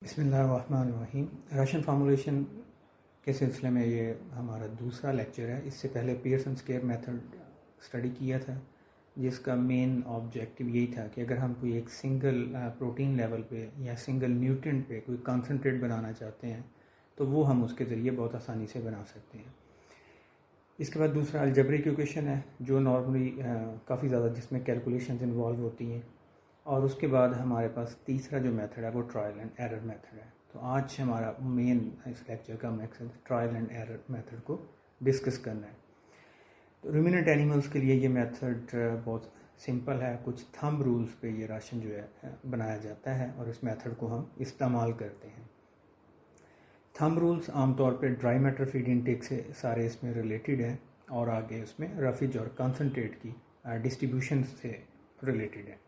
बिस्मिल्लाहिर्रहमानिर्रहीम। Ration formulation के सिलसिले में ये हमारा दूसरा लेक्चर है। इससे पहले पियर्सन स्क्वायर मेथड स्टडी किया था, जिसका मेन ऑब्जेक्टिव यही था कि अगर हम कोई एक सिंगल प्रोटीन लेवल पे या सिंगल न्यूट्रिएंट पे कोई कंसनट्रेट बनाना चाहते हैं तो वो हम उसके ज़रिए बहुत आसानी से बना सकते हैं। इसके बाद दूसरा अलजेब्रिक इक्वेशन है, जो नॉर्मली काफ़ी ज़्यादा जिसमें कैलकुलेशंस इन्वॉल्व होती हैं। और उसके बाद हमारे पास तीसरा जो मेथड है वो ट्रायल एंड एरर मेथड है। तो आज हमारा मेन इस लेक्चर का मकसद ट्रायल एंड एरर मेथड को डिस्कस करना है। तो रूमिनेंट एनिमल्स के लिए ये मेथड बहुत सिंपल है। कुछ थंब रूल्स पे ये राशन जो है बनाया जाता है और इस मेथड को हम इस्तेमाल करते हैं। थंब रूल्स आमतौर पे ड्राई मैटर फीड इनटेक से सारे इसमें रिलेटेड हैं और आगे उसमें रफेज और कंसनट्रेट की डिस्ट्रीब्यूशन से रिलेटेड है।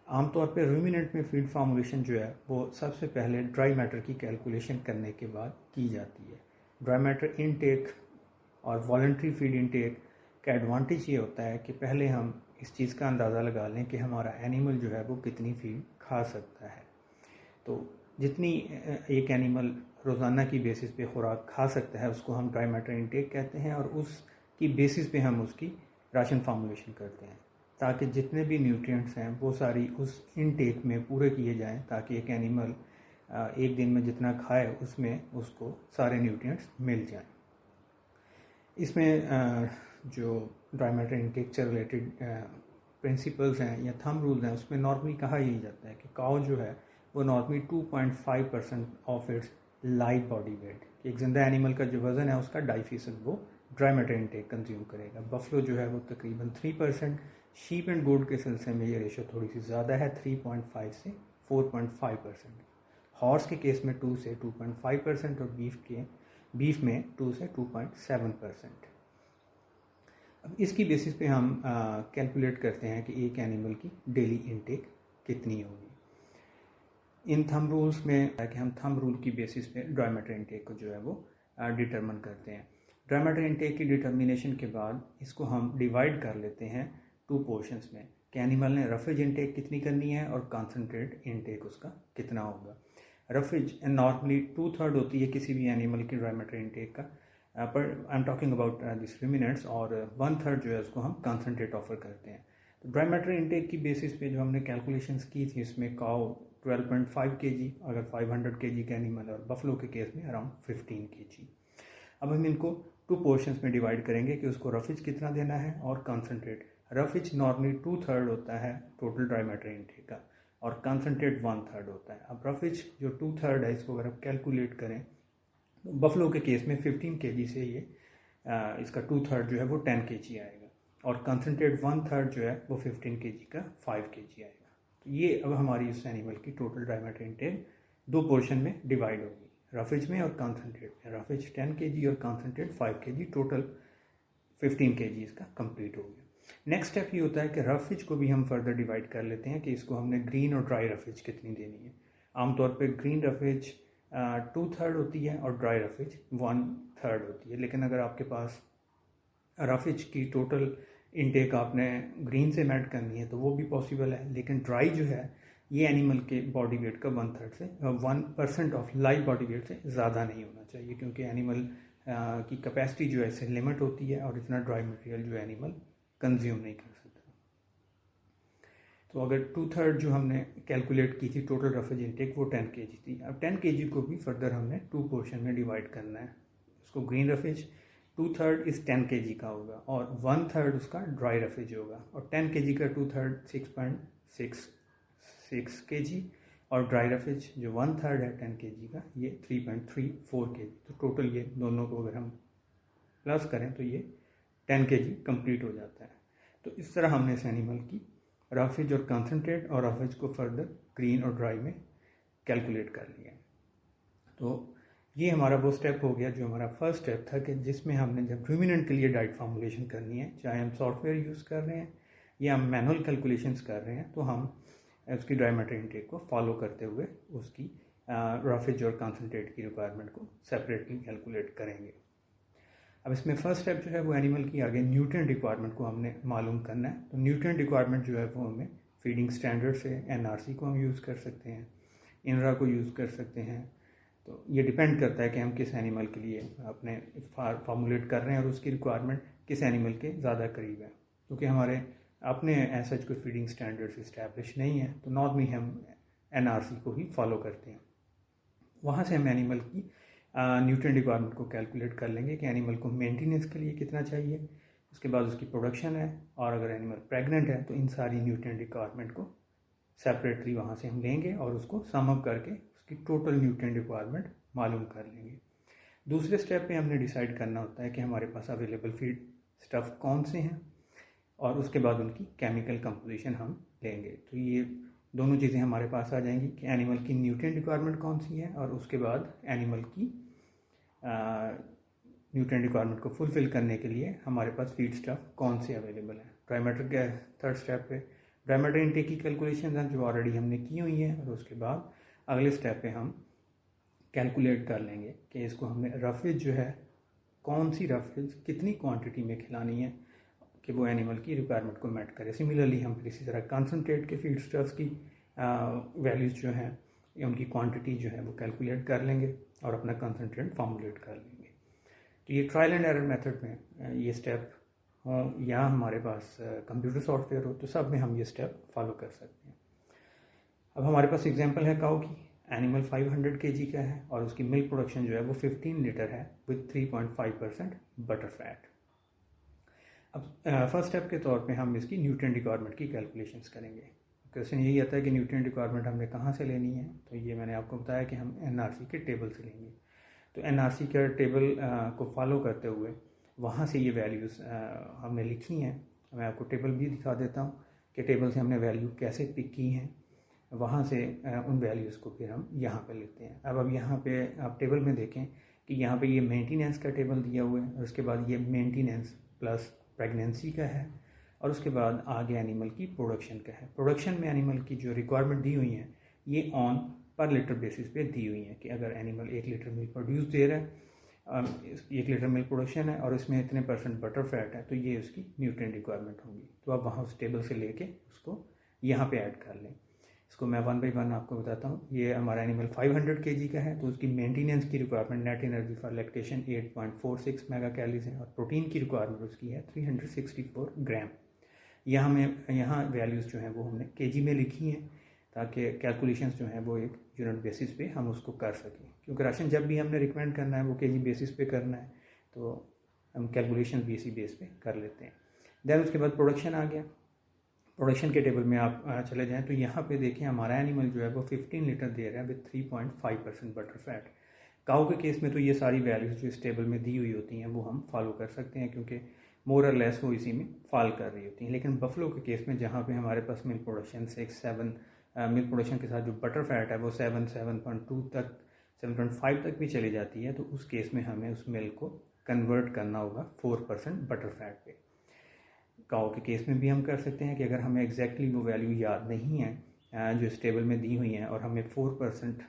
आमतौर पे रूमिनेंट में फीड फार्मूलेशन जो है वो सबसे पहले ड्राई मैटर की कैलकुलेशन करने के बाद की जाती है। ड्राई मैटर इनटेक और वॉलंटरी फीड इनटेक का एडवांटेज ये होता है कि पहले हम इस चीज़ का अंदाज़ा लगा लें कि हमारा एनिमल जो है वो कितनी फीड खा सकता है। तो जितनी एक एनिमल रोज़ाना की बेसिस पे खुराक खा सकता है उसको हम ड्राई मैटर इनटेक कहते हैं और उसकी बेसिस पे हम उसकी राशन फार्मूलेशन करते हैं, ताकि जितने भी न्यूट्रिएंट्स हैं वो सारी उस इनटेक में पूरे किए जाएं, ताकि एक एनिमल एक दिन में जितना खाए उसमें उसको सारे न्यूट्रिएंट्स मिल जाएं। इसमें जो ड्राई मैटर इनटेक से रिलेटेड प्रिंसिपल्स हैं या थंब रूल्स हैं, उसमें नॉर्मली कहा यही जाता है कि काउ जो है वो normally 2.5% of its live body weight, एक जिंदा एनिमल का जो वज़न है उसका 2.5% वो ड्राई मैटर इनटेक कंज्यूम करेगा। बफलो जो है वो तकरीबन 3%। शीप एंड गोट के सिलसिले में ये रेशो थोड़ी सी ज़्यादा है, 3.5 से 4.5%। हॉर्स के केस में 2 से 2.5% और बीफ में 2 से 2.7%। अब इसकी बेसिस पे हम कैलकुलेट करते हैं कि एक एनिमल की डेली इनटेक कितनी होगी। इन थंब रूल्स में है कि हम थंब रूल की बेसिस पे ड्राई मैटर इनटेक को जो है वो डिटरमिन करते हैं। ड्राई मैटर इनटेक की डिटर्मिनेशन के बाद इसको हम डिवाइड कर लेते हैं 2 पोर्शंस में कि एनिमल ने रफेज इनटेक कितनी करनी है और कॉन्सनट्रेट इनटेक उसका कितना होगा। रफेज नॉर्मली 2/3 होती है किसी भी एनिमल की ड्राई मैटर इनटेक का, पर I am talking about this ruminants, और 1/3 जो है उसको हम कॉन्सनट्रेट ऑफर करते हैं। तो ड्राई मैटर इनटेक की बेसिस पे जो हमने कैलकुलेशंस की थी उसमें काउ 12.5 kg अगर 500 kg का एनिमल, और बफलो के केस में अराउंड 15 kg। अब हम इनको 2 पोर्शंस में डिवाइड करेंगे कि उसको रफेज कितना देना है और कॉन्सनट्रेट। रफेज नॉर्मली 2/3 होता है टोटल ड्राई मैटर इनटेक का और कॉन्सनट्रेट 1/3 होता है। अब रफेज जो 2/3 है इसको अगर आप कैलकुलेट करें तो बफलो के केस में 15 kg से ये इसका 2/3 जो है वो 10 kg आएगा और कॉन्सनट्रेट 1/3 जो है वो 15 kg का 5 kg आएगा। तो ये अब हमारी इस एनिमल की total dry matter intake 2 portion में डिवाइड होगी, रफेज में और कॉन्सनट्रेट में। रफेज 10 kg और कॉन्सनट्रेट 5 kg, टोटल 15 kg इसका कंप्लीट हो गया। नेक्स्ट स्टेप ये होता है कि रफेज को भी हम फर्दर डिवाइड कर लेते हैं कि इसको हमने ग्रीन और ड्राई रफेज कितनी देनी है। आमतौर पर ग्रीन रफेज 2/3 होती है और ड्राई रफेज 1/3 होती है, लेकिन अगर आपके पास रफेज की टोटल इनटेक आपने ग्रीन से मैट करनी है तो वो भी पॉसिबल है, लेकिन ड्राई जो है ये एनिमल के बॉडी वेट का 1/3 से 1% ऑफ लाइव बॉडी वेट से ज़्यादा नहीं होना चाहिए, क्योंकि एनिमल की कैपेसिटी जो है इससे लिमिट होती है और इतना ड्राई मटेरियल जो एनिमल कंज्यूम नहीं कर सकता। तो अगर 2/3 जो हमने कैलकुलेट की थी टोटल रफेज इनटेक वो 10 kg थी। अब 10 kg को भी फर्दर हमने 2 पोर्शन में डिवाइड करना है। उसको ग्रीन रफेज 2/3 इस 10 kg का होगा और 1/3 उसका ड्राई रफेज होगा, और 10 kg का 2/3 6.66 kg और ड्राई रफेज जो 1/3 है 10 kg का ये 3.34 kg। तो टोटल ये दोनों को अगर हम प्लस करें तो ये 10 kg कंप्लीट हो जाता है। तो इस तरह हमने इस एनिमल की रफेज और कॉन्सनट्रेट और रफेज को फर्दर ग्रीन और ड्राई में कैलकुलेट कर लिया। तो ये हमारा वो स्टेप हो गया जो हमारा फर्स्ट स्टेप था कि जिसमें हमने जब रूमिनेंट के लिए डाइट फार्मूलेशन करनी है, चाहे हम सॉफ्टवेयर यूज़ कर रहे हैं या हम मैनुअल कैलकुलेशंस कर रहे हैं, तो हम उसकी ड्राई मैटर इनटेक को फॉलो करते हुए उसकी रफेज और कॉन्सनट्रेट की रिक्वायरमेंट को सेपरेटली कैलकुलेट करेंगे। अब इसमें फर्स्ट स्टेप जो है वो एनिमल की आगे न्यूट्रिएंट रिक्वायरमेंट को हमने मालूम करना है। तो न्यूट्रिएंट रिक्वायरमेंट जो है वो हमें फीडिंग स्टैंडर्ड से NRC को हम यूज़ कर सकते हैं, इनरा को यूज़ कर सकते हैं। तो ये डिपेंड करता है कि हम किस एनिमल के लिए अपने फार्मूलेट कर रहे हैं और उसकी रिक्वायरमेंट किस एनिमल के ज़्यादा करीब है। क्योंकि हमारे अपने ऐसा कोई फीडिंग स्टैंडर्ड्स इस्टेब्लिश नहीं है, तो नॉर्मली हम NRC को ही फॉलो करते हैं। वहाँ से हम एनिमल की न्यूट्रिएंट रिक्वायरमेंट को कैलकुलेट कर लेंगे कि एनिमल को मेंटेनेंस के लिए कितना चाहिए, उसके बाद उसकी प्रोडक्शन है, और अगर एनिमल प्रेग्नेंट है तो इन सारी न्यूट्रिएंट रिक्वायरमेंट को सेपरेटली वहाँ से हम लेंगे और उसको सम अप करके उसकी टोटल न्यूट्रिएंट रिक्वायरमेंट मालूम कर लेंगे। दूसरे स्टेप पे हमने डिसाइड करना होता है कि हमारे पास अवेलेबल फीड स्टफ कौन से हैं, और उसके बाद उनकी केमिकल कंपोजिशन हम लेंगे। तो ये दोनों चीज़ें हमारे पास आ जाएंगी कि एनिमल की न्यूट्रिएंट रिक्वायरमेंट कौन सी है, और उसके बाद एनिमल की न्यूट्रिएंट रिक्वायरमेंट को फुलफ़िल करने के लिए हमारे पास फीड स्टफ कौन से अवेलेबल है। ड्राई मैटर के थर्ड स्टेप पे ड्राई मैटर इनटेक की कैलकुलेशन हैं जो ऑलरेडी हमने की हुई हैं, और उसके बाद अगले स्टेप पे हम कैलकुलेट कर लेंगे कि इसको हमने रफेज जो है, कौन सी रफेज कितनी क्वांटिटी में खिलानी है कि वो एनिमल की रिक्वायरमेंट को मेट करे। सिमिलरली हम फिर इसी तरह कंसनट्रेट के फीड स्टफ्स की वैल्यूज़ जो हैं या उनकी क्वांटिटी जो है वो कैलकुलेट कर लेंगे और अपना कंसनट्रेट फॉर्मुलेट कर लेंगे। तो ये ट्रायल एंड एरर मेथड में ये स्टेप हो या हमारे पास कंप्यूटर सॉफ्टवेयर हो, तो सब में हम ये स्टेप फॉलो कर सकते हैं। अब हमारे पास एग्जांपल है काऊ की। एनिमल 500 kg का है और उसकी मिल्क प्रोडक्शन जो है वो 15 लीटर है विद 3.5% बटर फैट। अब फर्स्ट स्टेप के तौर पे हम इसकी न्यूट्रिएंट रिक्वायरमेंट की कैलकुलेशंस करेंगे। क्वेश्चन यही आता है कि न्यूट्रिएंट रिक्वायरमेंट हमने कहाँ से लेनी है, तो ये मैंने आपको बताया कि हम NRC के टेबल से लेंगे। तो NRC के टेबल को फॉलो करते हुए वहाँ से ये वैल्यूज़ हमने लिखी हैं। मैं आपको टेबल भी दिखा देता हूँ कि टेबल से हमने वैल्यू कैसे पिक की हैं। वहाँ से उन वैल्यूज़ को फिर हम यहाँ पे लेते हैं। अब यहाँ पे आप टेबल में देखें कि यहाँ पे ये मेंटेनेंस का टेबल दिया हुआ है, और उसके बाद ये मेंटेनेंस प्लस प्रेगनेंसी का है, और उसके बाद आगे एनिमल की प्रोडक्शन का है। प्रोडक्शन में एनिमल की जो रिक्वायरमेंट दी हुई है ये ऑन पर लीटर बेसिस पे दी हुई है कि अगर एनिमल 1 लीटर मिल्क प्रोड्यूस दे रहा है, 1 लीटर मिल्क प्रोडक्शन है और इसमें इतने % बटर फैट है, तो ये उसकी न्यूट्रिएंट रिक्वायरमेंट होगी। तो आप वहाँ उस टेबल से लेके उसको यहाँ पे ऐड कर लें। इसको मैं 1 बाई 1 आपको बताता हूँ। ये हमारा एनिमल 500 kg का है, तो उसकी मेंटेनेंस की requirement net energy for lactation 8.46 mega calories है, और प्रोटीन की रिक्वायरमेंट उसकी है 364 ग्राम। यहाँ वैल्यूज़ जो हैं वो हमने केजी में लिखी हैं ताकि कैलकुलेशंस जो हैं वो एक यूनिट बेसिस पे हम उसको कर सकें, क्योंकि राशन जब भी हमने रिकमेंड करना है वो केजी बेसिस पे करना है, तो हम कैलकुलेशन भी इसी बेस पे कर लेते हैं। देन उसके बाद प्रोडक्शन आ गया। प्रोडक्शन के टेबल में आप चले जाएं तो यहाँ पे देखें हमारा एनिमल जो है वो 15 लीटर दे रहा है विद 3.5% बटर फैट। काऊ के केस में तो ये सारी वैल्यूज़ जो इस टेबल में दी हुई होती हैं वो हम फॉलो कर सकते हैं, क्योंकि मोर और लेस वो इसी में फॉल कर रही होती हैं। लेकिन बफलो के केस में जहाँ पे हमारे पास मिल्क प्रोडक्शन 6-7 मिल्क प्रोडक्शन के साथ जो बटर फैट है वो 7.2 तक 7.5 तक भी चली जाती है, तो उस केस में हमें उस मिल्क को कन्वर्ट करना होगा 4% बटर फैट पे। काऊ के केस में भी हम कर सकते हैं कि अगर हमें एग्जैक्टली वो वैल्यू याद नहीं है जो इस टेबल में दी हुई हैं और हमें 4%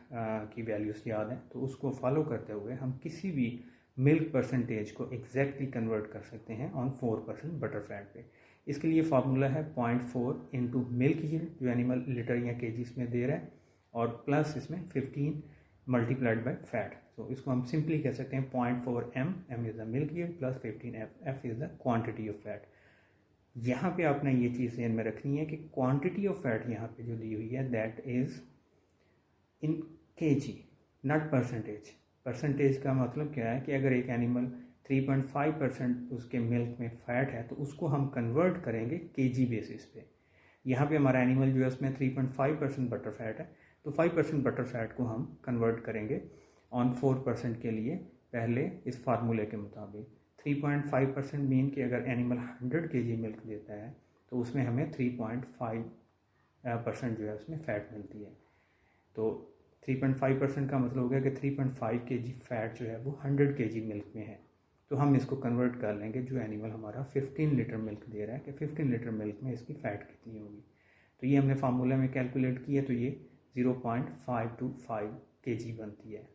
की वैल्यूज़ याद हैं, तो उसको फॉलो करते हुए हम किसी भी मिल्क परसेंटेज को एग्जैक्टली कन्वर्ट कर सकते हैं ऑन 4% बटर फैट पे। इसके लिए फार्मूला है 0.4 इंटू मिल्क यील्ड जो एनिमल लीटर या केजीस में दे रहा है, और प्लस इसमें 15 मल्टीप्लाइड बाय फैट। तो इसको हम सिंपली कह सकते हैं 0.4 m is the milk yield plus 15 f is the quantity of fat. यहाँ पे आपने ये चीज़ ध्यान में रखनी है कि क्वांटिटी ऑफ फैट यहाँ पे जो दी हुई है that is in KG not percentage. Percentage का मतलब क्या है कि अगर एक एनिमल 3.5% उसके मिल्क में फ़ैट है तो उसको हम कन्वर्ट करेंगे केजी बेसिस पे। यहाँ पे हमारा एनिमल जो है उसमें 3.5% बटर फैट है, तो 5% बटर फैट को हम कन्वर्ट करेंगे ऑन 4% के लिए पहले इस फार्मूले के मुताबिक। 3.5% मीन कि अगर एनिमल 100 kg मिल्क देता है तो उसमें हमें 3.5% जो है उसमें फ़ैट मिलती है। तो 3.5% का मतलब हो गया कि 3.5 kg फ़ैट जो है वो 100 kg मिल्क में है। तो हम इसको कन्वर्ट कर लेंगे जो एनिमल हमारा 15 लीटर मिल्क दे रहा है कि 15 लीटर मिल्क में इसकी फ़ैट कितनी होगी। तो ये हमने फार्मूला में कैलकुलेट की है, तो ये 0.525 kg बनती है।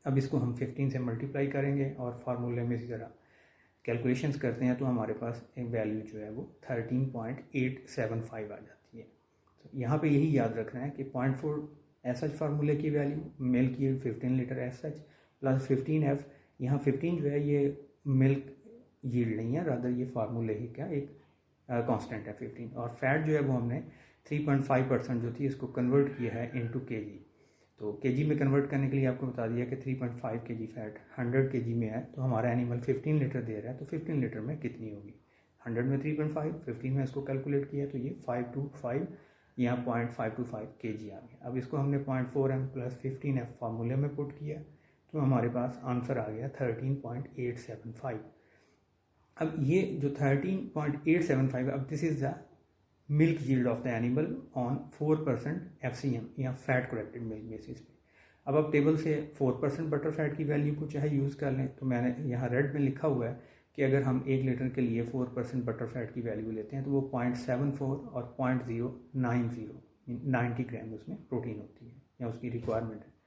अब इसको हम 15 से मल्टीप्लाई करेंगे और फार्मूले में इसी तरह कैलकुलेशंस करते हैं तो हमारे पास एक वैल्यू जो है वो 13.875 आ जाती है। तो यहाँ पे यही याद रखना है कि 0.4 एस एच फार्मूले की value, milk yield 15 litre S H plus 15F। यहाँ 15 जो है ये मिल्क यील्ड नहीं है, रादर ये फार्मूले ही क्या एक कांस्टेंट है 15। और फैट जो है वो हमने 3.5% जो थी इसको कन्वर्ट किया है इनटू केजी। तो केजी में कन्वर्ट करने के लिए आपको बता दिया कि 3.5 केजी फैट 100 केजी में है, तो हमारा एनिमल 15 लीटर दे रहा है, तो 15 लीटर में कितनी होगी? 100 में 3.5, 15 में इसको कैलकुलेट किया तो ये 525 यहाँ 0.525 केजी आ गया। अब इसको हमने 0.4m प्लस 15F फार्मूले में पुट किया तो हमारे पास आंसर आ गया 13.875। अब ये जो 13.875, अब this is the milk yield of the animal on 4% FCM या फैट करेक्टेड मिल्क बेसिस पे। अब आप टेबल से 4% बटर फैट की वैल्यू को चाहे यूज़ कर लें, तो मैंने यहाँ रेड में लिखा हुआ है कि अगर हम 1 लीटर के लिए 4% बटर फैट की वैल्यू लेते हैं तो वो 0.74 और 0.090 ग्राम उसमें प्रोटीन होती है या उसकी रिक्वायरमेंट है।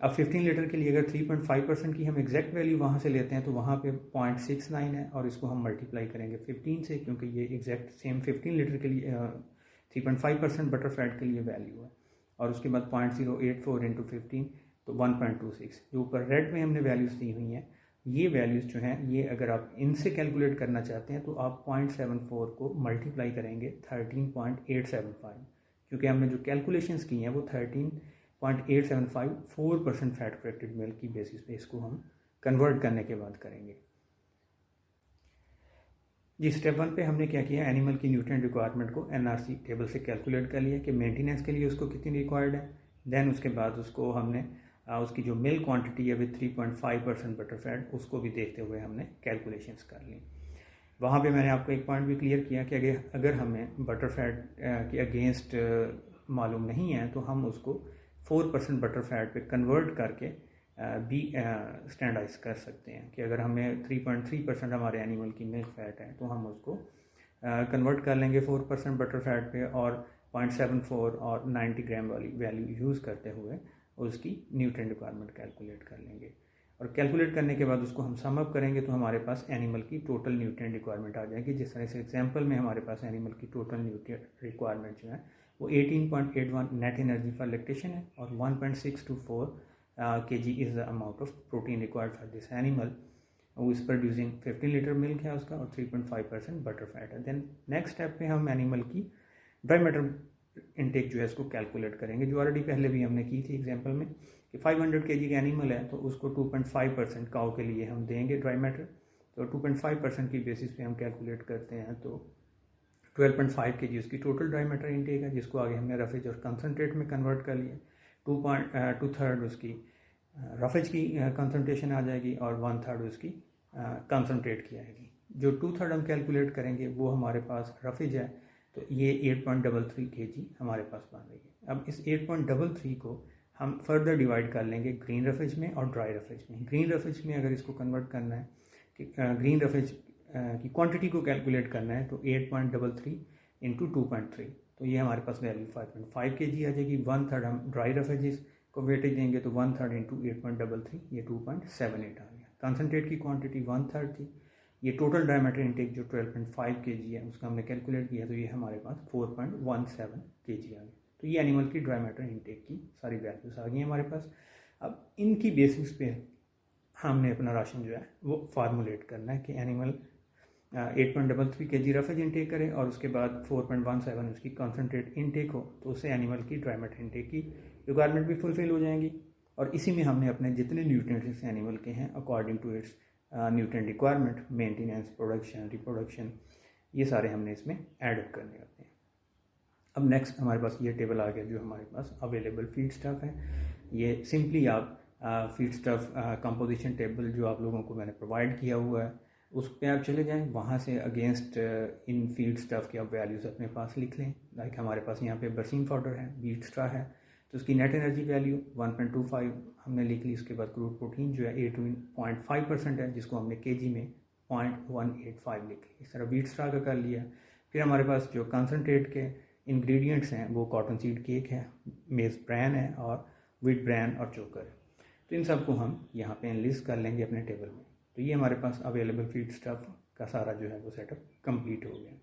अब 15 लीटर के लिए अगर 3.5% की हम एग्जैक्ट वैल्यू वहाँ से लेते हैं तो वहाँ पे 0.69 है और इसको हम मल्टीप्लाई करेंगे 15 से, क्योंकि ये एग्जैक्ट सेम 15 लीटर के लिए 3.5% बटर फैट के लिए वैल्यू है। और उसके बाद 0.084 इंटू 15 तो 1.26। जो ऊपर रेड में हमने वैल्यूज़ दी हुई हैं, ये वैल्यूज़ जो हैं ये अगर आप इनसे कैलकुलेट करना चाहते हैं तो आप 0.74 को मल्टीप्लाई करेंगे 13.875, क्योंकि हमने जो कैलकुलेशंस की हैं वो 13.875 4% फैट करेक्टेड मिल्क की बेसिस पे इसको हम कन्वर्ट करने के बाद करेंगे। जी, स्टेप 1 पे हमने क्या किया, एनिमल की न्यूट्रिएंट रिक्वायरमेंट को एनआरसी टेबल से कैलकुलेट कर लिया कि मेंटेनेंस के लिए उसको कितनी रिक्वायर्ड है। देन उसके बाद उसको हमने उसकी जो मिल्क क्वांटिटी है विद 3.5% बटर फैट उसको भी देखते हुए हमने कैलकुलेशंस कर ली। वहाँ पे मैंने आपको एक पॉइंट भी क्लियर किया कि अगर हमें बटर फैट के अगेंस्ट मालूम नहीं है तो हम उसको 4% बटर फैट पे कन्वर्ट करके भी स्टैंडर्डाइज कर सकते हैं कि अगर हमें 3.3% हमारे एनिमल की मिल्क फैट है तो हम उसको कन्वर्ट कर लेंगे 4% बटर फैट पे और 0.74 और 90 ग्राम वाली वैल्यू यूज़ करते हुए उसकी न्यूट्रिएंट रिक्वायरमेंट कैलकुलेट कर लेंगे। और कैलकुलेट करने के बाद उसको हम सम अप करेंगे तो हमारे पास एनिमल की टोटल न्यूट्रिएंट रिक्वायरमेंट आ जाएगी। जिस तरह से एग्जांपल में हमारे पास एनिमल की टोटल न्यूट्रिएंट रिक्वायरमेंट जो है वो 18.81 नेट एनर्जी फॉर लैक्टेशन है और 1.624 kg is the amount of protein required for this animal वो इज़ प्रोड्यूसिंग 15 लीटर मिल्क है उसका और 3.5% बटर फैट है। देन नेक्स्ट स्टेप पे हम एनिमल की ड्राई मैटर इनटेक जो है इसको कैलकुलेट करेंगे, जो ऑलरेडी पहले भी हमने की थी एग्जांपल में कि 500 kg का एनिमल है तो उसको 2.5% काऊ के लिए हम देंगे ड्राई मैटर। तो 2.5% की बेसिस पे हम कैलकुलेट करते हैं तो 12.5 kg उसकी टोटल ड्राई मैटर इनटेक है, जिसको आगे हमने रफेज और कंसनट्रेट में कन्वर्ट कर लिया। 2/3 उसकी रफेज की कंसनट्रेशन आ जाएगी और 1/3 उसकी कंसनट्रेट की आएगी। जो 2/3 हम कैलकुलेट करेंगे वो हमारे पास रफेज है, तो ये 8.33 kg हमारे पास बन रही है। अब इस 8.33 को हम फर्दर डिवाइड कर लेंगे ग्रीन रफेज में और ड्राई रफेज में। ग्रीन रफेज में अगर इसको कन्वर्ट करना है कि ग्रीन रफेज की क्वांटिटी को कैलकुलेट करना है तो 8.33 इंटू 2.3 तो ये हमारे पास वैल्यू 5.5 kg आ जाएगी। 1/3 हम ड्राई रफेजेस को वेटेज देंगे तो 1/3 इंटू 8.33 ये 2.78 आ गया। कंसनट्रेट की क्वांटिटी 1/3 थी। ये टोटल ड्राई मैटर इनटेक जो 12.5 kg है उसका हमने कैलकुलेट किया तो ये हमारे पास 4.17 kg आ गया। तो ये एनिमल की ड्राई मैटर इनटेक की सारी वैल्यूज आ गई हमारे पास। अब इनकी बेसिस पे हमने अपना राशन जो है वो फार्मूलेट करना है कि एनिमल 8.33 kg रफेज इनटेक करे और उसके बाद 4.17 उसकी कॉन्सनट्रेट इनटेक हो, तो उससे एनिमल की ड्राई मैटर इनटेक की रिक्वायरमेंट भी फुलफिल हो जाएंगी। और इसी में हमने अपने जितने न्यूट्रिएंट्स एनिमल के हैं according to its nutrient requirement, maintenance, production, reproduction, ये सारे हमने इसमें ऐड अप करने होते हैं। अब नेक्स्ट हमारे पास ये टेबल आ गया जो हमारे पास अवेलेबल फीड स्टफ है। ये सिंपली आप फीड स्टफ कंपोजिशन टेबल जो आप लोगों को मैंने प्रोवाइड किया हुआ है उस पर आप चले जाएं, वहाँ से अगेंस्ट इन फीड स्टफ के आप वैल्यूज़ अपने पास लिख लें। लाइक हमारे पास यहाँ पे बरसीन पाउडर है, व्हीट स्ट्रा है, तो उसकी नेट एनर्जी वैल्यू 1.25 हमने लिख ली। उसके बाद क्रूड प्रोटीन जो है 18.5% है, जिसको हमने केजी में 0.185 लिख ली। इस तरह व्हीट स्ट्रा का कर लिया। फिर हमारे पास जो कंसनट्रेट के इंग्रेडिएंट्स हैं वो कॉटन सीड केक है, मेज़ ब्रैन है और व्हीट ब्रैन और चोकर है। तो इन सबको हम यहाँ पे एनलिस्ट कर लेंगे अपने टेबल में। तो ये हमारे पास अवेलेबल फीड स्टफ का सारा जो है वो सेटअप कंप्लीट हो गया।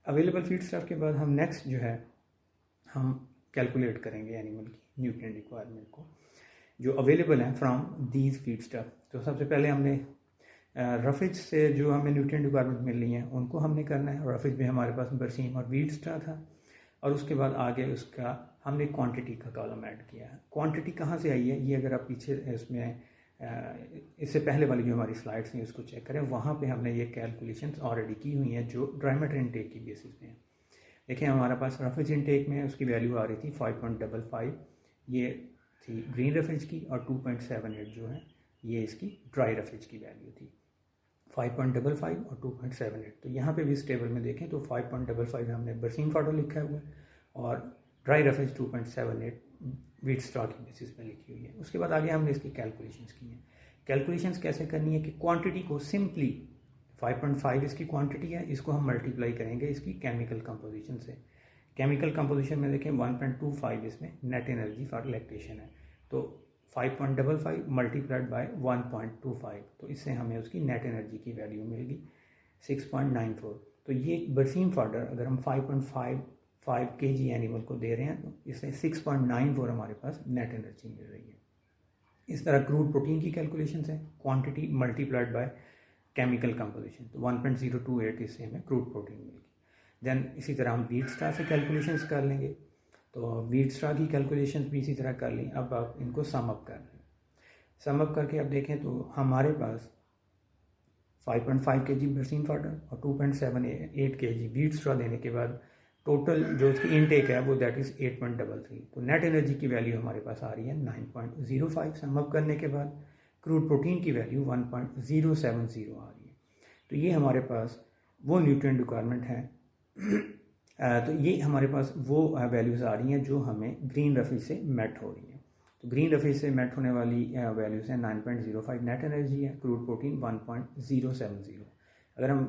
अवेलेबल फीड स्टफ के बाद हम नेक्स्ट जो है हम कैलकुलेट करेंगे एनिमल की न्यूट्रिएंट रिक्वायरमेंट को जो अवेलेबल हैं फ्रॉम दीज फीड स्टफ। तो सबसे पहले हमने रफेज से जो हमें न्यूट्रिएंट रिक्वायरमेंट मिल रही हैं उनको हमने करना है। रफेज में हमारे पास बरसीम और वीट स्टार था, और उसके बाद आगे उसका हमने क्वांटिटी का कॉलम ऐड किया है। क्वांटिटी कहाँ से आई है, ये अगर आप पीछे इसमें इससे पहले वाली जो हमारी स्लाइड्स हैं उसको चेक करें, वहाँ पे हमने ये कैलकुलेशंस ऑलरेडी की हुई हैं जो ड्राई मैटर इनटेक की बेसिस पे हैं। देखिए हमारे पास रफेज इनटेक में उसकी वैल्यू आ रही थी 5.55, ये थी ग्रीन रफेज की, और 2.78 जो है ये इसकी ड्राई रफेज की वैल्यू थी, 5.55 और 2.78। तो यहाँ पे भी इस टेबल में देखें तो 5.55 हमने बरसीम फाडर लिखा हुआ है और ड्राई रफेज 2.78 वीट स्टॉक की बेसिस पे लिखी हुई है। उसके बाद आगे हमने इसकी कैलकुलेशंस की हैं। कैलकुलेशंस कैसे करनी है कि क्वांटिटी को सिंपली 5.5 इसकी क्वांटिटी है, इसको हम मल्टीप्लाई करेंगे इसकी केमिकल कंपोजिशन से। केमिकल कंपोजिशन में देखें 1.25 इसमें नेट एनर्जी फॉर लैक्टेशन है, तो 5.55 मल्टीप्लाइड बाय 1.25, तो इससे हमें उसकी नेट एनर्जी की वैल्यू मिलेगी 6.94। तो ये बरसीम फाडर अगर हम 5.55 kg एनिमल को दे रहे हैं तो इससे 6.94 हमारे पास नेट एनर्जी मिल रही है। इस तरह क्रूड प्रोटीन की कैलकुलेशन है, quantity multiplied by chemical composition, तो 1.028 इससे हमें क्रूड प्रोटीन मिलेगी। देन इसी तरह हम वीट स्टार से कैलकुलेशंस कर लेंगे, तो वीट स्टार की कैलकुलेशंस भी इसी तरह कर लें। अब आप इनको सम अप कर लें, सम अप करके अब देखें तो हमारे पास 5.5 kg बरसीम फाडर और 2.78 kg वीट स्ट्रा देने के बाद टोटल जो उसकी इनटेक है वो दैट इज़ 8.33। तो नेट एनर्जी की वैल्यू हमारे पास आ रही है 9.05। सम अप करने के बाद क्रूड प्रोटीन की वैल्यू 1.070 आ रही है। तो ये हमारे पास वो न्यूट्रिएंट रिक्वायरमेंट है तो ये हमारे पास वो वैल्यूज़ आ रही हैं जो हमें ग्रीन रफेज से मेट हो रही हैं। तो ग्रीन रफेज से मेट होने वाली वैल्यूज़ हैं 9.05 नेट एनर्जी है, क्रूड प्रोटीन 1.070। अगर हम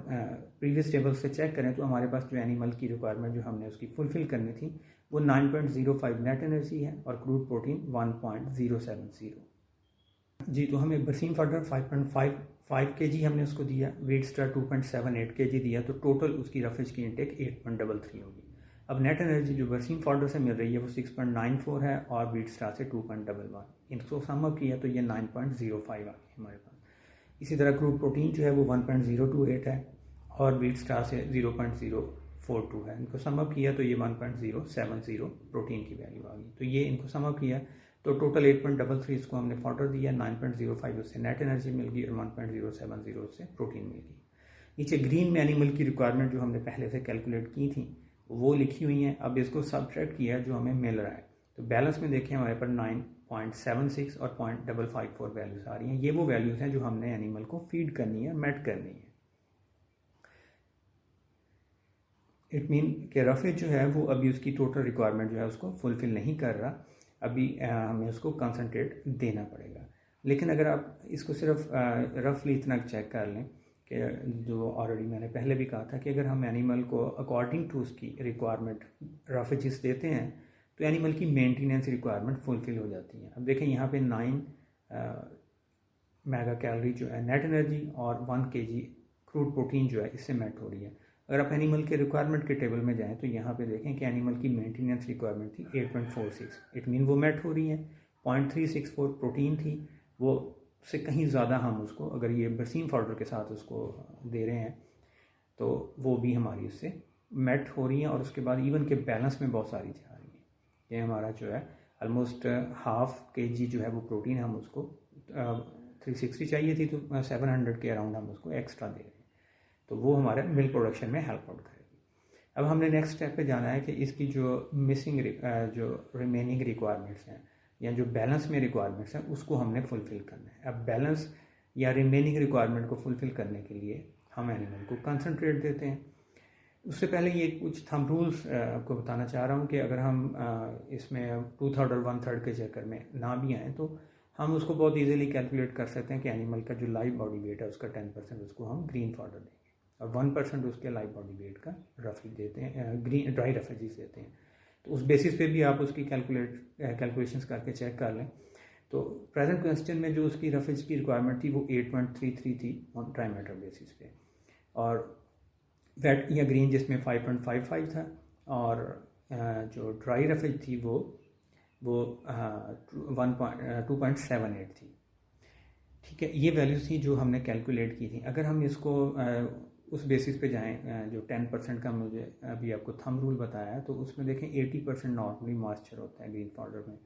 प्रीवियस टेबल से चेक करें तो हमारे पास जो एनिमल की रिक्वायरमेंट जो हमने उसकी फुलफ़िल करनी थी वो 9.05 नेट एनर्जी है और क्रूड प्रोटीन 1.070। जी, तो हमें बरसीम फाडर 5.55 kg हमने उसको दिया, वीट स्टार 2.78 kg दिया, तो टोटल उसकी रफेज की इनटेक 8.33 होगी। अब नेट एनर्जी जो बरसीम फाडर से मिल रही है वो 6.94 है और वीट स्टार से 2.11, इनको सम अप किया तो ये 9.05 आ गई हमारे पास। इसी तरह क्रूड प्रोटीन जो है वो 1.028 है और वीट स्टार से 0.042 है, इनको सम अप किया तो ये 1.070 प्रोटीन की वैल्यू आ गई। तो ये इनको सम अप किया तो टोटल 8.33 इसको हमने फाडर दिया, 9.05 उससे नेट एनर्जी मिल गई और 1.070 उससे प्रोटीन मिल गई। नीचे ग्रीन में एनिमल की रिक्वायरमेंट जो हमने पहले से कैलकुलेट की थी वो लिखी हुई हैं। अब इसको सब्ट्रैक्ट किया जो हमें मिल रहा है, तो बैलेंस में देखें हमारे पर 9.76 और 0.554 वैल्यूज़ आ रही हैं। ये वो वैल्यूज़ हैं जो हमने एनिमल को फीड करनी है, मेट करनी है। इट मीन कि रफेज जो है वो अभी उसकी टोटल रिक्वायरमेंट जो है उसको फुलफ़िल नहीं कर रहा, अभी हमें उसको कंसंट्रेट देना पड़ेगा। लेकिन अगर आप इसको सिर्फ रफली इतना चेक कर लें कि जो ऑलरेडी मैंने पहले भी कहा था कि अगर हम एनिमल को अकॉर्डिंग टू उसकी रिक्वायरमेंट रफेजेस देते हैं तो एनिमल की मेंटेनेंस रिक्वायरमेंट फुलफ़िल हो जाती है। अब देखें यहाँ पे 9 मेगा कैलोरी जो है नेट एनर्जी और 1 kg क्रूड प्रोटीन जो है इससे मेट हो रही है। अगर आप एनिमल के रिक्वायरमेंट के टेबल में जाएं तो यहाँ पे देखें कि एनिमल की मेंटेनेंस रिक्वायरमेंट थी 8.46, इट मीन वो मेट हो रही है। 0.364 प्रोटीन थी, वो से कहीं ज़्यादा हम उसको अगर ये बरसीम फाडर के साथ उसको दे रहे हैं तो वो भी हमारी उससे मेट हो रही हैं। और उसके बाद इवन के बैलेंस में बहुत सारी चीज़ें आ रही हैं। ये हमारा जो है ऑलमोस्ट 1/2 kg जो है वो प्रोटीन हम उसको 360 चाहिए थी तो 700 के अराउंड हम उसको एक्स्ट्रा दे रहे हैं, तो वो हमारे मिल्क प्रोडक्शन में हेल्प आउट करेगी। अब हमने नेक्स्ट स्टेप पे जाना है कि इसकी जो मिसिंग जो रिमेनिंग रिक्वायरमेंट्स हैं या जो बैलेंस में रिक्वायरमेंट्स हैं उसको हमने फुलफ़िल करना है। अब बैलेंस या रिमेनिंग रिक्वायरमेंट को फुलफ़िल करने के लिए हम एनिमल को कंसनट्रेट देते हैं। उससे पहले ये कुछ थंब रूल्स आपको बताना चाह रहा हूँ कि अगर हम इसमें 2/3 और 1/3 के चक्कर में ना भी आएँ तो हम उसको बहुत इजीली कैलकुलेट कर सकते हैं कि एनिमल का जो लाइव बॉडी वेट है उसका 10% उसको हम ग्रीन फाडर देंगे और 1% उसके लाइव बॉडी वेट का रफेज देते हैं, ग्रीन ड्राई रफेजेस देते हैं। तो उस बेसिस पे भी आप उसकी कैलकुलेशंस करके चेक कर लें। तो प्रेजेंट क्वेश्चन में जो उसकी रफेज की रिक्वायरमेंट थी वो 8.33 थी ऑन ड्राई मैटर बेसिस पे, और वेट या ग्रीन जिसमें 5.55 था और जो ड्राई रफेज थी वो 2.78 थी। ठीक है, ये वैल्यूज़ थी जो हमने कैलकुलेट की थी। अगर हम इसको उस बेसिस पे जाएं, जो 10% का मुझे अभी आपको थंब रूल बताया, तो उसमें देखें 80% नॉर्मली मॉइस्चर होता है ग्रीन पाउडर में।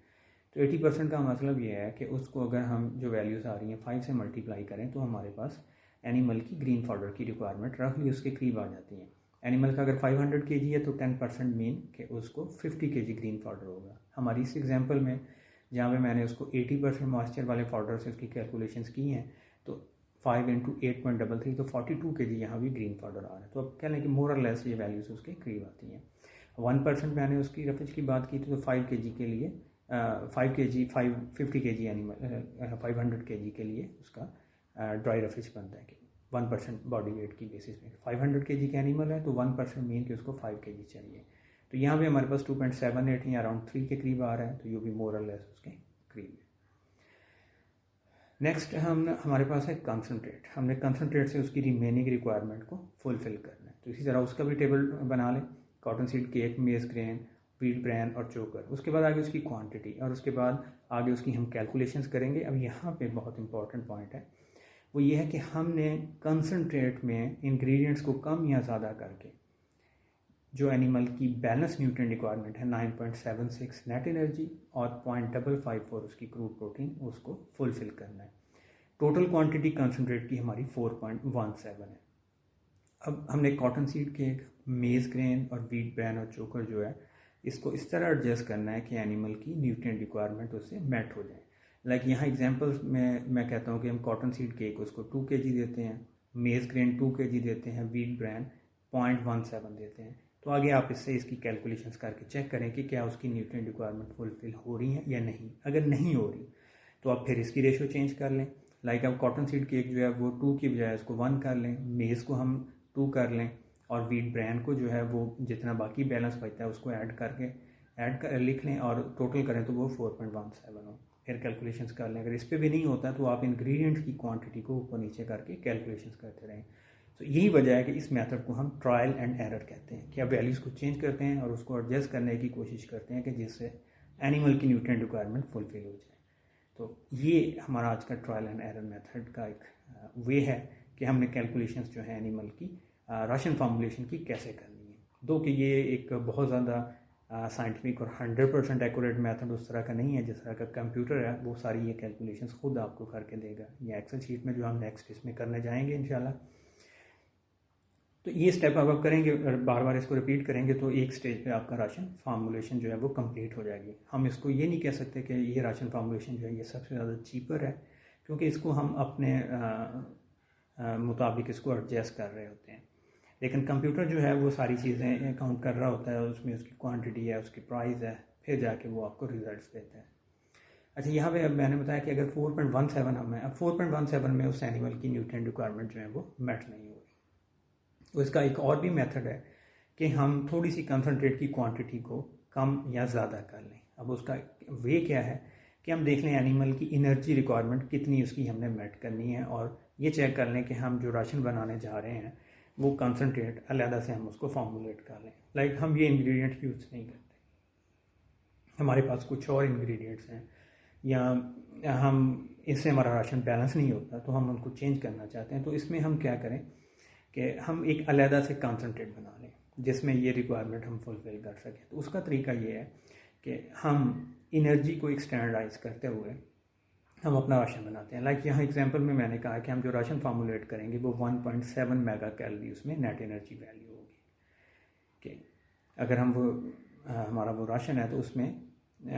तो 80% का मतलब ये है कि उसको अगर हम जो वैल्यूज़ आ रही हैं 5 से मल्टीप्लाई करें तो हमारे पास एनिमल की ग्रीन पाउडर की रिक्वायरमेंट रफली उसके करीब आ जाती है। एनिमल का अगर 500 kg है तो 10% मीन कि उसको 50 kg ग्रीन पाउडर होगा। हमारी इस एग्जांपल में जहाँ पे मैंने उसको 80% मॉइस्चर वाले पाउडर से उसकी कैलकुलेशंस की हैं, तो 5 × 8.33 तो 42 kg यहाँ भी ग्रीन पाउडर आ रहा है। तो अब कह लें कि मोर और लेस ये वैल्यूज़ उसके करीब आती हैं। 1% मैंने उसकी रफेज की बात की थी, तो 5 kg के लिए 50 kg एनिमल 500 kg के लिए उसका ड्राई रफेज बनता है कि 1% बॉडी वेट की बेसिस पे 500 kg का एनिमल है तो 1% मीन कि उसको 5 kg चाहिए। तो यहाँ पे हमारे पास 2.78 या अराउंड 3 के करीब आ रहा है, तो ये भी मोर और लेस उसके करीब है। नेक्स्ट हमारे पास है कंसनट्रेट। हमने कंसनट्रेट से उसकी रिमेनिंग रिक्वायरमेंट को फुलफिल करना है, तो इसी तरह उसका भी टेबल बना लें। Cotton seed cake, maize grain, wheat bran और चोकर। उसके बाद आगे उसकी क्वांटिटी और उसके बाद आगे उसकी हम कैलकुलेशंस करेंगे। अब यहाँ पे बहुत इंपॉर्टेंट पॉइंट है, वो ये है कि हमने कंसनट्रेट में इंग्रेडिएंट्स को कम या ज़्यादा करके जो एनिमल की बैलेंस न्यूट्रिएंट रिक्वायरमेंट है 9.76 नेट एनर्जी और 0.554 उसकी क्रूड प्रोटीन, उसको फुलफिल करना है। टोटल क्वांटिटी कंसनट्रेट की हमारी 4.17 है। अब हमने cotton seed cake, maize grain और व्हीट ब्रैन और चोकर जो है इसको इस तरह एडजस्ट करना है कि एनिमल की न्यूट्रिएंट रिक्वायरमेंट उससे मेट हो जाए। लाइक यहाँ एग्जांपल्स में मैं कहता हूँ कि हम कॉटन सीड केक उसको 2 kg देते हैं, मेज ग्रेन 2 kg देते हैं, व्हीट ब्रैन 0.17 देते हैं। तो आगे आप इससे इसकी कैलकुलेशंस करके चेक करें कि क्या उसकी न्यूट्रिएंट रिक्वायरमेंट फुलफिल हो रही है या नहीं। अगर नहीं हो रही तो आप फिर इसकी रेशो चेंज कर लें। लाइक अब कॉटन सीड केक जो है वो 2 की बजाय उसको 1 कर लें, मेज़ को हम 2 कर लें और व्हीट ब्रैन को जो है वो जितना बाकी बैलेंस बचता है उसको ऐड कर लिख लें और टोटल करें तो वो 4.17 हो। फिर कैलकुलेशंस कर लें। अगर इस पर भी नहीं होता तो आप इंग्रेडिएंट्स की क्वांटिटी को ऊपर नीचे करके कैलकुलेशंस करते रहें। तो यही वजह है कि इस मेथड को हम ट्रायल एंड एरर कहते हैं कि आप वैल्यूज़ को चेंज करते हैं और उसको एडजस्ट करने की कोशिश करते हैं कि जिससे एनिमल की न्यूट्रिएंट रिक्वायरमेंट फुलफिल हो जाए। तो ये हमारा आज का ट्रायल एंड एरर मेथड का एक वे है कि हमने कैलकुलेशंस जो है एनिमल की राशन फार्मूलेशन की कैसे करनी है। दो कि ये एक बहुत ज़्यादा साइंटिफिक और 100% एक्यूरेट मेथड उस तरह का नहीं है। जिस तरह का कंप्यूटर है वो सारी ये कैलकुलेशंस खुद आपको करके देगा, या एक्सेल शीट में जो हम नेक्स्ट इसमें करने जाएंगे इंशाल्लाह। तो ये स्टेप आप करेंगे और बार बार इसको रिपीट करेंगे तो एक स्टेज पे आपका राशन फार्मूलेशन जो है वो कंप्लीट हो जाएगी। हम इसको ये नहीं कह सकते कि ये राशन फार्मूलेशन जो है ये सबसे ज़्यादा चीपर है, क्योंकि इसको हम अपने मुताबिक इसको एडजस्ट कर रहे होते हैं। लेकिन कंप्यूटर जो है वो सारी चीज़ें काउंट कर रहा होता है, उसमें उसकी क्वांटिटी है, उसकी प्राइस है, फिर जाके वो आपको रिजल्ट्स देता है। अच्छा, यहाँ पे अब मैंने बताया कि अगर 4.17 हमें, अब 4.17 में उस एनिमल की न्यूट्रिएंट रिक्वायरमेंट जो है वो मेट नहीं हुई, तो इसका एक और भी मेथड है कि हम थोड़ी सी कंसनट्रेट की क्वांटिटी को कम या ज़्यादा कर लें। अब उसका वे क्या है कि हम देख लें एनिमल की एनर्जी रिक्वायरमेंट कितनी उसकी हमने मेट करनी है, और ये चेक कर लें कि हम जो राशन बनाने जा रहे हैं वो कंसनट्रेट अलहदा से हम उसको फॉर्मुलेट कर लें। लाइक हम ये इंग्रेडिएंट यूज़ नहीं करते, हमारे पास कुछ और इंग्रेडिएंट्स हैं, या हम इससे हमारा राशन बैलेंस नहीं होता तो हम उनको चेंज करना चाहते हैं। तो इसमें हम क्या करें कि हम एक अलहदा से कंसनट्रेट बना लें जिसमें ये रिक्वायरमेंट हम फुलफ़िल कर सकें। तो उसका तरीका ये है कि हम एनर्जी को एक स्टैंडर्डाइज करते हुए हम अपना राशन बनाते हैं। लाइक यहाँ एग्जांपल में मैंने कहा कि हम जो राशन फार्मूलेट करेंगे वो 1.7 मेगा कैलोरी उसमें नेट एनर्जी वैल्यू होगी कि अगर हम वो हमारा वो राशन है तो उसमें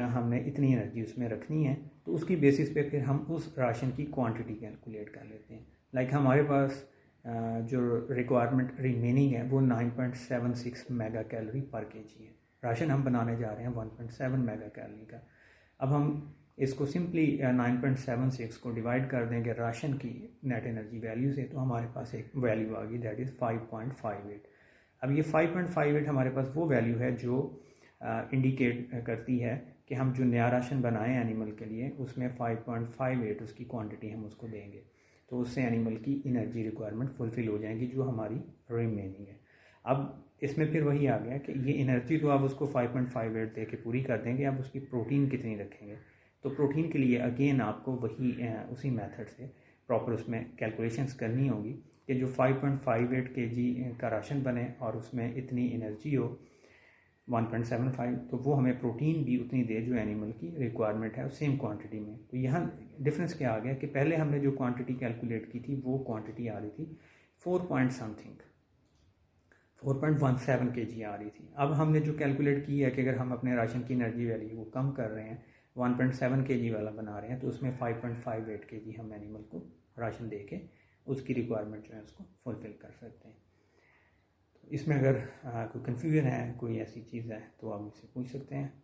हमने इतनी एनर्जी उसमें रखनी है, तो उसकी बेसिस पे फिर हम उस राशन की क्वांटिटी कैलकुलेट कर लेते हैं। लाइक हमारे पास जो रिक्वायरमेंट रिमेनिंग है वो 9.76 मेगा कैलोरी पर केजी है। राशन हम बनाने जा रहे हैं 1.7 मेगा कैलोरी का। अब हम इसको सिंपली 9.76 को डिवाइड कर देंगे राशन की नेट एनर्जी वैल्यू से, तो हमारे पास एक वैल्यू आ गई, दैट इज़ 5.58। अब ये 5.58 हमारे पास वो वैल्यू है जो इंडिकेट करती है कि हम जो नया राशन बनाएं एनिमल के लिए उसमें 5.58 उसकी क्वांटिटी हम उसको देंगे, तो उससे एनिमल की एनर्जी रिक्वायरमेंट फुलफ़िल हो जाएगी जो हमारी रिमेनिंग है। अब इसमें फिर वही आ गया कि ये एनर्जी तो आप उसको 5.58 दे के पूरी कर देंगे, आप उसकी प्रोटीन कितनी रखेंगे। तो प्रोटीन के लिए अगेन आपको वही उसी मेथड से प्रॉपर उसमें कैलकुलेशंस करनी होगी कि जो 5.58 kg का राशन बने और उसमें इतनी एनर्जी हो 1.75, तो वो हमें प्रोटीन भी उतनी दे जो एनिमल की रिक्वायरमेंट है सेम क्वांटिटी में। तो यहाँ डिफरेंस क्या आ गया कि पहले हमने जो क्वांटिटी कैलकुलेट की थी वो क्वांटिटी आ रही थी 4 पॉइंट समथिंग 4.17 kg आ रही थी। अब हमने जो कैलकुलेट की है कि अगर हम अपने राशन की एनर्जी वैल्यू को कम कर रहे हैं 1.7 kg वाला बना रहे हैं, तो उसमें 5.58 kg हम एनिमल को राशन दे के उसकी रिक्वायरमेंट जो है उसको फुलफ़िल कर सकते हैं। तो इसमें अगर कोई कन्फ्यूजन है, कोई ऐसी चीज़ है तो आप मुझसे पूछ सकते हैं।